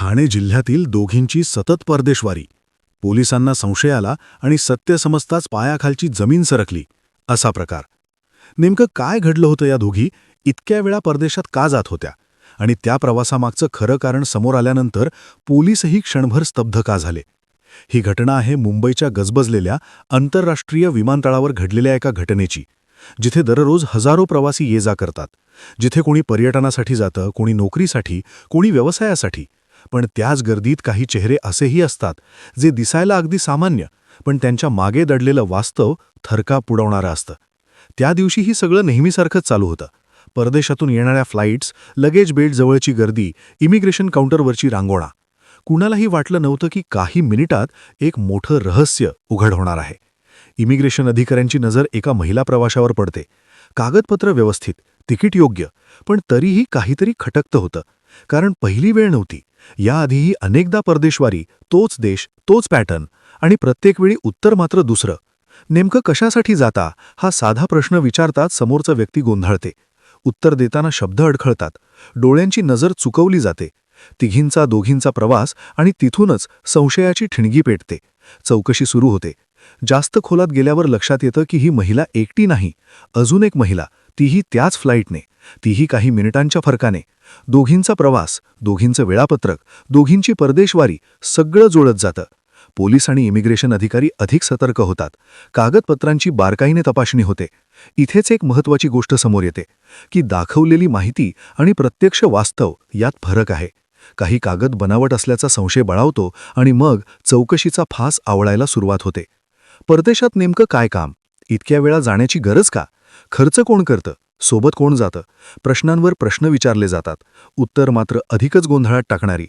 ठाणे जिल्ह्यातील दोघींची सतत परदेशवारी. पोलिसांना संशय आला आणि सत्य समजताच पायाखालची जमीन सरकली, असा प्रकार. नेमकं काय घडलं होतं? या दोघी इतक्या वेळा परदेशात का जात होत्या? आणि त्या प्रवासामागचं खरं कारण समोर आल्यानंतर पोलीसही क्षणभर स्तब्ध का झाले? ही घटना आहे मुंबईच्या गजबजलेल्या आंतरराष्ट्रीय विमानतळावर घडलेल्या एका घटनेची, जिथे दररोज हजारो प्रवासी ये-जा करतात. जिथे कोणी पर्यटनासाठी जातं, कोणी नोकरीसाठी, कोणी व्यवसायासाठी. पण त्याच गर्दीत काही चेहरे असेही असतात जे दिसायला अगदी सामान्य, पण त्यांच्या मागे दडलेलं वास्तव थरकाप उडवणारं असतं. त्या दिवशीही सगळं नेहमीसारखंच चालू होतं. परदेशातून येणाऱ्या फ्लाईट्स, लगेज बेल्टजवळची गर्दी, इमिग्रेशन काउंटरवरची रांगोळा. कुणालाही वाटलं नव्हतं की काही मिनिटात एक मोठं रहस्य उघड होणार आहे. इमिग्रेशन अधिकाऱ्यांची नजर एका महिला प्रवाशावर पडते. कागदपत्र व्यवस्थित, तिकीट योग्य, पण तरीही काहीतरी खटकतं होतं. कारण पहिली वेळ नव्हती. याआधीही अनेकदा परदेशवारी, तोच देश, तोच पॅटर्न, आणि प्रत्येक वेळी उत्तर मात्र दुसरं. नेमकं कशासाठी जाता, हा साधा प्रश्न विचारताच समोरचा व्यक्ती गोंधळते. उत्तर देताना शब्द अडखळतात. डोळ्यांची नजर चुकवली जाते. तिघींचा दोघींचा प्रवास, आणि तिथूनच संशयाची ठिणगी पेटते. चौकशी सुरू होते. जास्त खोलात गेल्यावर लक्षात येतं की ही महिला एकटी नाही. अजून एक महिला, तीही त्याच फ्लाईटने, तीही काही मिनिटांच्या फरकाने. दोघींचा प्रवास, दोघींचं वेळापत्रक, दोघींची परदेशवारी, सगळं जुळत जातं. पोलीस आणि इमिग्रेशन अधिकारी अधिक सतर्क होतात. कागदपत्रांची बारकाईने तपासणी होते. इथेच एक महत्त्वाची गोष्ट समोर येते की दाखवलेली माहिती आणि प्रत्यक्ष वास्तव यात फरक आहे. काही कागद बनावट असल्याचा संशय बळावतो आणि मग चौकशीचा फास आवळायला सुरुवात होते. परदेशात नेमकं काय काम? इतक्या वेळा जाण्याची गरज का? खर्च कोण करतं? सोबत कोण जातं? प्रश्नांवर प्रश्न विचारले जातात. उत्तर मात्र अधिकच गोंधळात टाकणारी.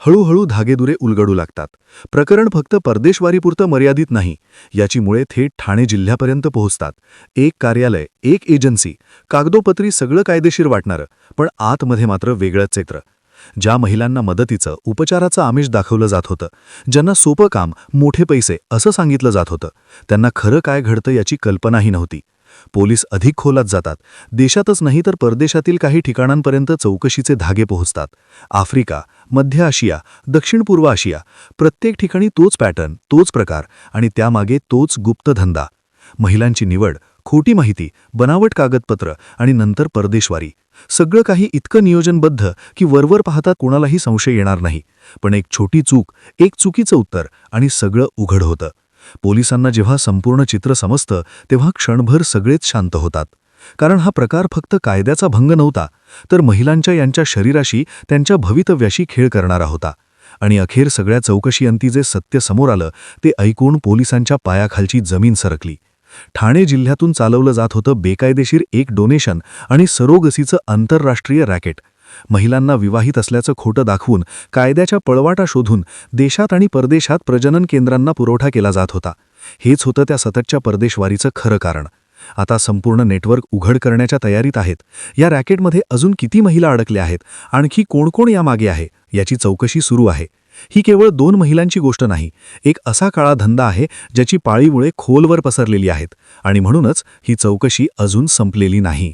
हळूहळू धागेदुरे उलगडू लागतात. प्रकरण फक्त परदेशवारीपुरतं मर्यादित नाही. याची मुळे थेट ठाणे जिल्ह्यापर्यंत पोहोचतात. एक कार्यालय, एक एजन्सी, कागदोपत्री सगळं कायदेशीर वाटणारं, पण आतमध्ये मात्र वेगळंच चित्र. ज्या महिलांना मदतीचं, उपचाराचं आमिष दाखवलं जात होतं, ज्यांना सोपं काम, मोठे पैसे असं सांगितलं जात होतं, त्यांना खरं काय घडतं याची कल्पनाही नव्हती. पोलीस अधिक खोलात जातात. देशातच नाही तर परदेशातील काही ठिकाणांपर्यंत चौकशीचे धागे पोहोचतात. आफ्रिका, मध्य आशिया, दक्षिण पूर्व आशिया, प्रत्येक ठिकाणी तोच पॅटर्न, तोच प्रकार, आणि त्यामागे तोच गुप्त धंदा. महिलांची निवड, खोटी माहिती, बनावट कागदपत्र, आणि नंतर परदेशवारी. सगळं काही इतकं नियोजनबद्ध की वरवर पाहतात कोणालाही संशय येणार नाही. पण एक छोटी चूक, एक चुकीचं उत्तर, आणि सगळं उघड होतं. पोलिसांना जेव्हा संपूर्ण चित्र समजतं तेव्हा क्षणभर सगळेच शांत होतात. कारण हा प्रकार फक्त कायद्याचा भंग नव्हता, तर महिलांच्या यांच्या शरीराशी, त्यांच्या भवितव्याशी खेळ करणारा होता. आणि अखेर सगळ्या चौकशीअंती जे सत्य समोर आलं ते ऐकून पोलिसांच्या पायाखालची जमीन सरकली. ठाणे जिल्ह्यातून चालवलं जात होतं बेकायदेशीर एक डोनेशन आणि सरोगसीचं आंतरराष्ट्रीय रॅकेट. महिलांना विवाहित असल्याचं खोटं दाखवून, कायद्याच्या पळवाटा शोधून देशात आणि परदेशात प्रजनन केंद्रांना पुरवठा केला जात होता. हेच होतं त्या सततच्या परदेशवारीचं खरं कारण. आता संपूर्ण नेटवर्क उघड करण्याच्या तयारीत आहेत. या रॅकेटमध्ये अजून किती महिला अडकल्या आहेत, आणखी कोण कोण यामागे आहे, याची चौकशी सुरू आहे. ही केवळ 2 महिलांची गोष्ट नाही. एक असा काळा धंदा आहे ज्याची पाळीमुळे खोलवर पसरलेली आहेत, आणि म्हणूनच ही चौकशी अजून संपलेली नाही.